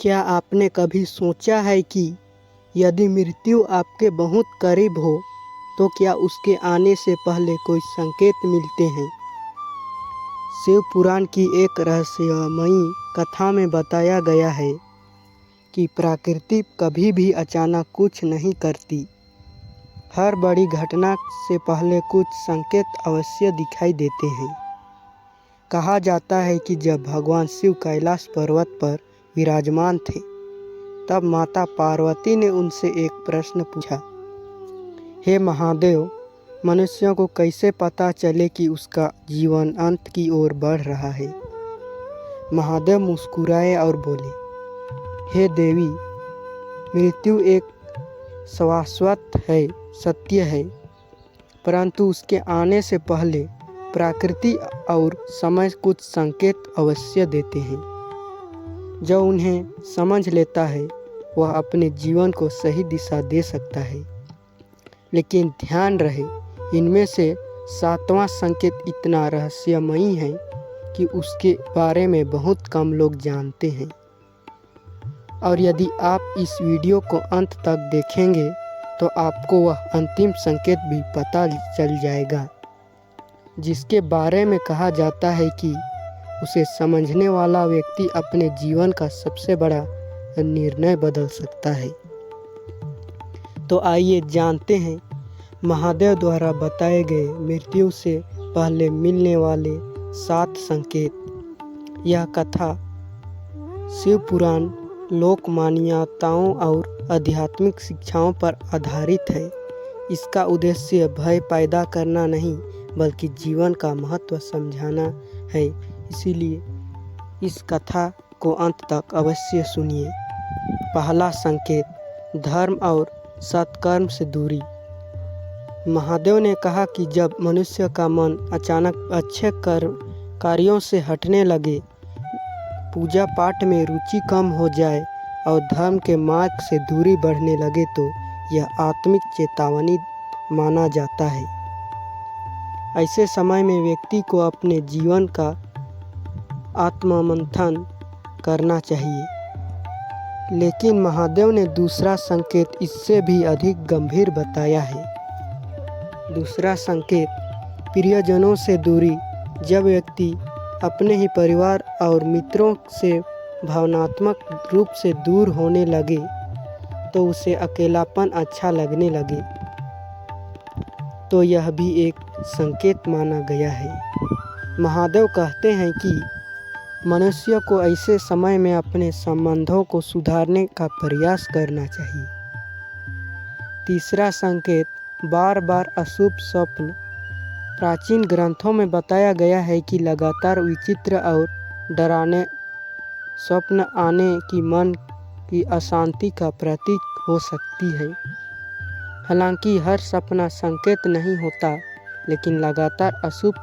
क्या आपने कभी सोचा है कि यदि मृत्यु आपके बहुत करीब हो तो क्या उसके आने से पहले कोई संकेत मिलते हैं? शिव पुराण की एक रहस्यमयी कथा में बताया गया है कि प्रकृति कभी भी अचानक कुछ नहीं करती। हर बड़ी घटना से पहले कुछ संकेत अवश्य दिखाई देते हैं। कहा जाता है कि जब भगवान शिव कैलाश पर्वत पर विराजमान थे, तब माता पार्वती ने उनसे एक प्रश्न पूछा, हे महादेव, मनुष्यों को कैसे पता चले कि उसका जीवन अंत की ओर बढ़ रहा है? महादेव मुस्कुराए और बोले, हे देवी, मृत्यु एक शाश्वत है, सत्य है, परंतु उसके आने से पहले प्रकृति और समय कुछ संकेत अवश्य देते हैं। जो उन्हें समझ लेता है वह अपने जीवन को सही दिशा दे सकता है। लेकिन ध्यान रहे, इनमें से 7वां संकेत इतना रहस्यमयी है कि उसके बारे में बहुत कम लोग जानते हैं। और यदि आप इस वीडियो को अंत तक देखेंगे तो आपको वह अंतिम संकेत भी पता चल जाएगा, जिसके बारे में कहा जाता है कि उसे समझने वाला व्यक्ति अपने जीवन का सबसे बड़ा निर्णय बदल सकता है। तो आइए जानते हैं महादेव द्वारा बताए गए मृत्यु से पहले मिलने वाले 7 संकेत। यह कथा शिव पुराण लोक मान्यताओं और आध्यात्मिक शिक्षाओं पर आधारित है। इसका उद्देश्य भय पैदा करना नहीं, बल्कि जीवन का महत्व समझाना है। इसीलिए इस कथा को अंत तक अवश्य सुनिए। पहला संकेत, धर्म और सत्कर्म से दूरी। महादेव ने कहा कि जब मनुष्य का मन अचानक अच्छे कार्यों से हटने लगे, पूजा पाठ में रुचि कम हो जाए और धर्म के मार्ग से दूरी बढ़ने लगे, तो यह आत्मिक चेतावनी माना जाता है। ऐसे समय में व्यक्ति को अपने जीवन का आत्ममंथन करना चाहिए। लेकिन महादेव ने दूसरा संकेत इससे भी अधिक गंभीर बताया है। दूसरा संकेत, प्रियजनों से दूरी। जब व्यक्ति अपने ही परिवार और मित्रों से भावनात्मक रूप से दूर होने लगे, तो उसे अकेलापन अच्छा लगने लगे, तो यह भी एक संकेत माना गया है। महादेव कहते हैं कि मनुष्य को ऐसे समय में अपने संबंधों को सुधारने का प्रयास करना चाहिए। तीसरा संकेत, बार बार अशुभ स्वप्न। प्राचीन ग्रंथों में बताया गया है कि लगातार विचित्र और डरावने स्वप्न आने की मन की अशांति का प्रतीक हो सकती है। हालांकि हर सपना संकेत नहीं होता, लेकिन लगातार अशुभ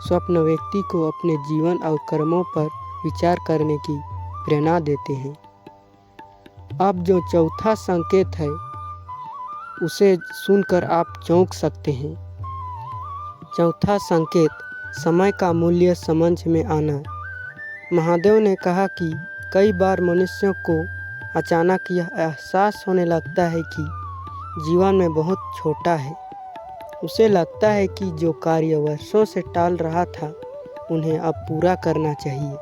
स्वप्न व्यक्ति को अपने जीवन और कर्मों पर विचार करने की प्रेरणा देते हैं। अब जो चौथा संकेत है, उसे सुनकर आप चौंक सकते हैं। चौथा संकेत, समय का मूल्य समझ में आना। महादेव ने कहा कि कई बार मनुष्यों को अचानक यह एहसास होने लगता है कि जीवन में बहुत छोटा है। उसे लगता है कि जो कार्य वर्षों से टाल रहा था, उन्हें अब पूरा करना चाहिए।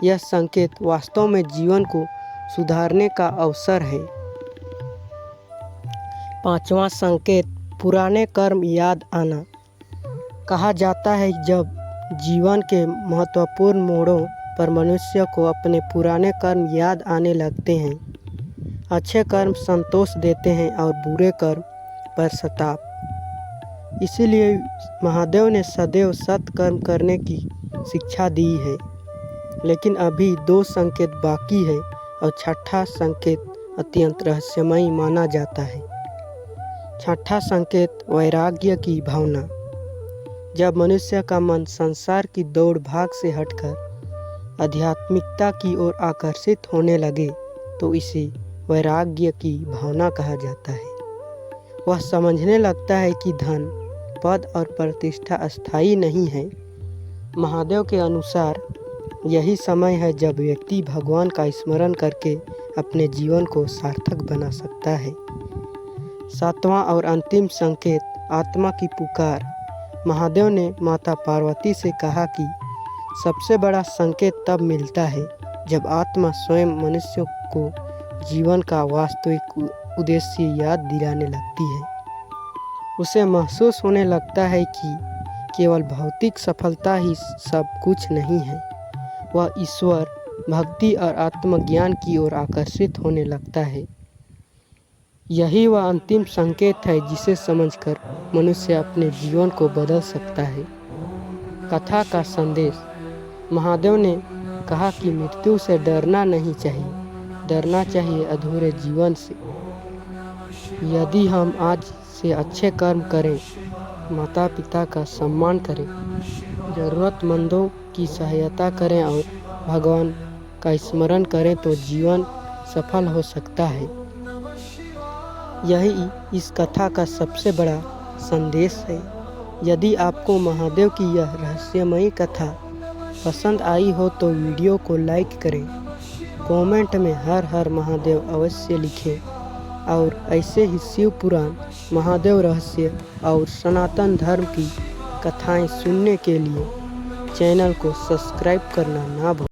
यह संकेत वास्तव में जीवन को सुधारने का अवसर है। 5वां संकेत, पुराने कर्म याद आना। कहा जाता है जब जीवन के महत्वपूर्ण मोड़ों पर मनुष्य को अपने पुराने कर्म याद आने लगते हैं। अच्छे कर्म संतोष देते हैं और बुरे कर्म पश्चाताप। इसीलिए महादेव ने सदैव सत्कर्म करने की शिक्षा दी है। लेकिन अभी 2 संकेत बाकी है और छठा संकेत अत्यंत रहस्यमयी माना जाता है। छठा संकेत, वैराग्य की भावना। जब मनुष्य का मन संसार की दौड़ भाग से हटकर आध्यात्मिकता की ओर आकर्षित होने लगे, तो इसे वैराग्य की भावना कहा जाता है। वह समझने लगता है कि धन, पद और प्रतिष्ठा अस्थायी नहीं है। महादेव के अनुसार यही समय है जब व्यक्ति भगवान का स्मरण करके अपने जीवन को सार्थक बना सकता है। सातवां और अंतिम संकेत, आत्मा की पुकार। महादेव ने माता पार्वती से कहा कि सबसे बड़ा संकेत तब मिलता है जब आत्मा स्वयं मनुष्य को जीवन का वास्तविक उद्देश्य याद दिलाने लगती है। उसे महसूस होने लगता है कि केवल भौतिक सफलता ही सब कुछ नहीं है। वह ईश्वर, भक्ति और आत्मज्ञान की ओर आकर्षित होने लगता है। यही वह अंतिम संकेत है जिसे समझकर मनुष्य अपने जीवन को बदल सकता है। कथा का संदेश। महादेव ने कहा कि मृत्यु से डरना नहीं चाहिए, डरना चाहिए अधूरे जीवन से। यदि हम आज से अच्छे कर्म करें, माता पिता का सम्मान करें, ज़रूरतमंदों की सहायता करें और भगवान का स्मरण करें तो जीवन सफल हो सकता है। यही इस कथा का सबसे बड़ा संदेश है। यदि आपको महादेव की यह रहस्यमयी कथा पसंद आई हो तो वीडियो को लाइक करें, कमेंट में हर हर महादेव अवश्य लिखें और ऐसे ही शिव पुराण, महादेव रहस्य और सनातन धर्म की कथाएं सुनने के लिए चैनल को सब्सक्राइब करना ना भूलें।